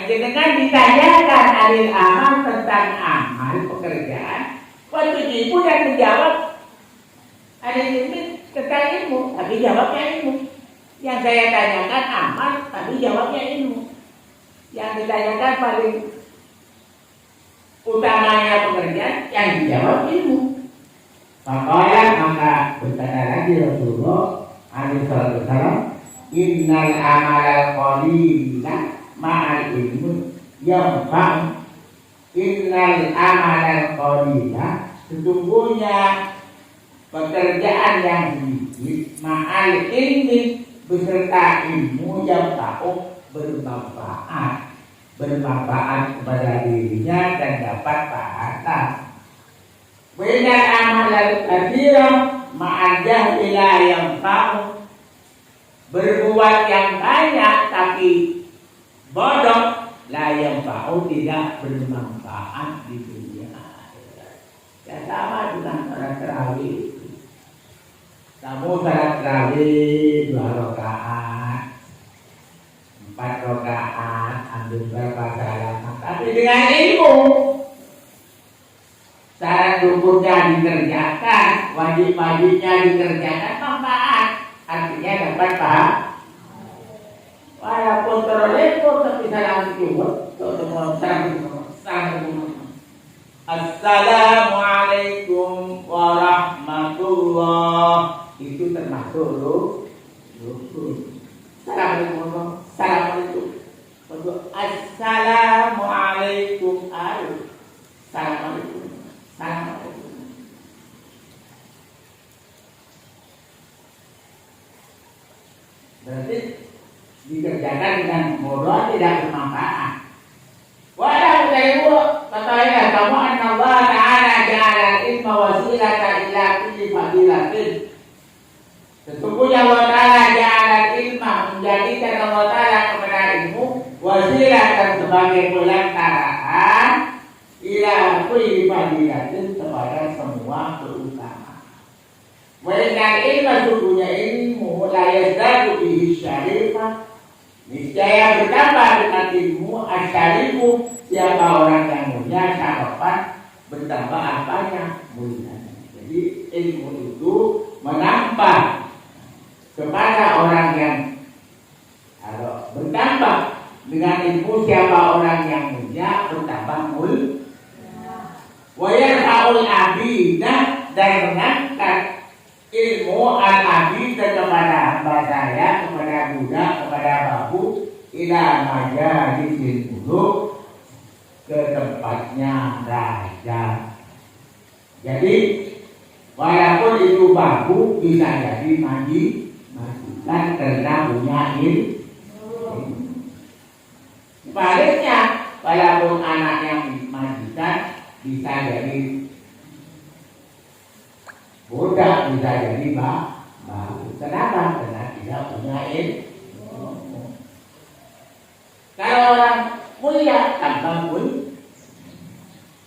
dengan ditanyakan adil amal tentang amal pekerjaan, waktu itu dan menjawab adil ini tentang ilmu, tapi jawabnya ilmu. Yang saya tanyakan amal, tapi jawabnya ilmu. Yang ditanyakan paling utamanya pekerjaan, yang dijawab ilmu. Maka berkata lagi Rasulullah alaihi wasallam, innal amalal qalila ma'al ilmu yanfa'u. Innal amalal qalila, sesungguhnya pekerjaan yang sedikit ma'al ilmi beserta ilmu yanfa'u, bermanfaat kepada dirinya dan dapat pahala. Benar amal al-kathirah ma'al jahli la yanfa'u, berbuat yang banyak tapi bodoh, la yanfa'u, tidak bermanfaat di dunia akhirat. Ya sama dengan salat tarawih. Kamu salat tarawih 2 rakaat, 4 rakaat, ambil berapa salat, tapi dengan ilmu. Syarat rukunnya dikerjakan, wajib-wajibnya dikerjakan, manfaat, artinya dapat paham. Walaupun terlempar tapi salah juga. Assalamualaikum warahmatullah, itu termasuk rukun. Assalamualaikum. Assalamualaikum. Assalamualaikum. Berarti dikerjakan dengan bodoh, tidak bermanfaat. Walau dari katanya kamu Allah Ta'ala ja'ala ilma wasilatan ila kulli fadilatin. Sesungguhnya Allah Ta'ala ja'ala ilma, menjadikan Allah Ta'ala kepada ilmu wasilatan sebagai pelantaraan ila kulli fadilatin, kepada semua keutamaan. Wa innal ilma, sesungguhnya ilmu la yazdadu bihi syarifah, niscaya bertambah dengan ilmu asyarifu, siapa orang yang mulia, syarafan, bertambah apanya? Mulia. Jadi ilmu itu menambah kepada orang yang, kalau bertambah dengan ilmu siapa orang yang mulia, bertambah mulia. Wa yarfa'ul abidah, dan mengangkat ilmu al-abid kepada hamba saya, kepada budak, kepada babu ila majalisil uluk, ke tempatnya raja. Jadi walaupun itu babu bisa jadi majikan karena punya ilmu. Sebaliknya walaupun anaknya majikan bisa jadi budak, bisa jadi babu. Kenapa? Karena tidak punya ilmu. Kalau orang mulia gampang pun,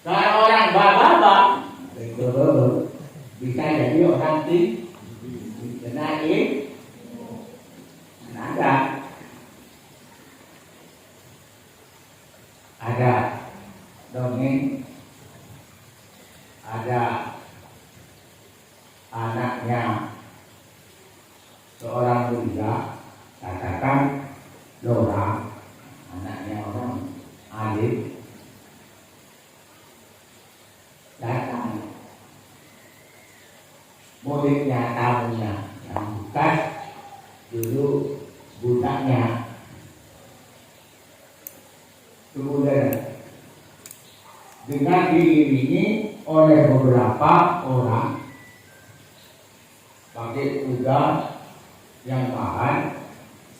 kalau orang baba bisa jadi orang kena ilmu. Ada dongeng, ada anaknya seorang mulia, katakan Lora, anaknya orang alim, datang muridnya, tamunya yang bukan dulu budaknya. Kemudian dengan diiringi oleh beberapa orang pakai kuda yang mahal,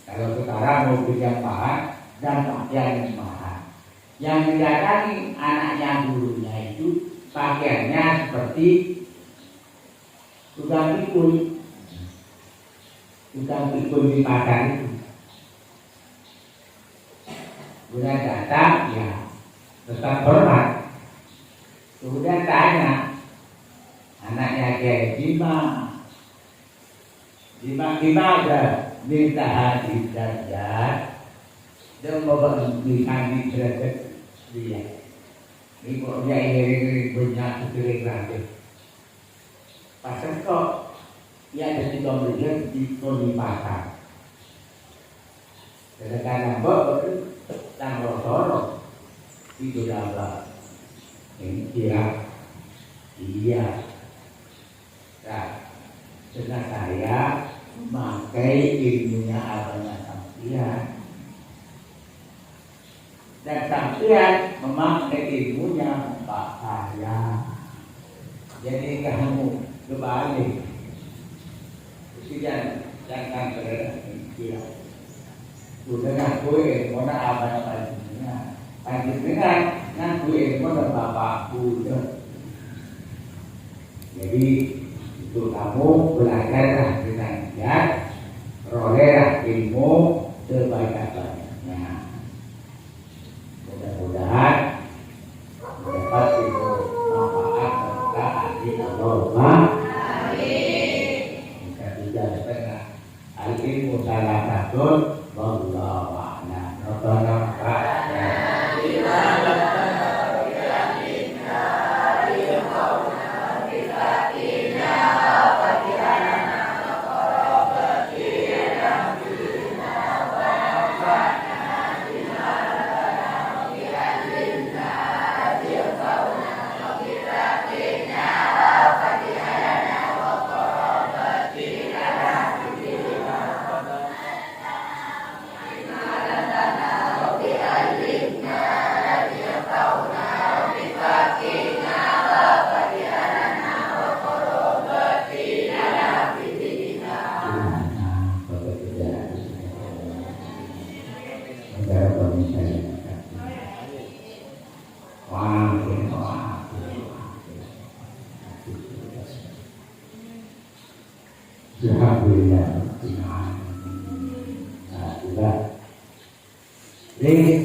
kalau sekarang mobil yang mahal dan pakaian yang mahal. Yang didatangi anaknya gurunya itu pakaiannya seperti tukang pikul di pasar itu. Kemudian datang, ya tetap hormat. Kemudian tanya anaknya, kayak gimana ada minta hati derajat dan memberikan di derajat dia. Ini kok dia ini banyak sekali gratis. Pasal kok ya ada tiga miliar di pasar. Kadang-kadang tanggal sorok itu dapat ini iya. Nah, dengan saya memakai ilmunya abangnya sampian, dan sampian memakai ilmunya Pak saya. Jadi kamu kebalik, jangan berkira. Dengan kue, mana abang panjangnya, dengan kue, mana bapakku. Jadi itu kamu belajarlah dengan giat, perolehlah ilmu sebanyak-banyaknya. Mudah-mudahan mendapat ilmu manfaat berkah di Allah. Kita tidak setengah al-ilmu salah satu. Wallahu a'lam. Rabbana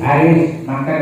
Hari makan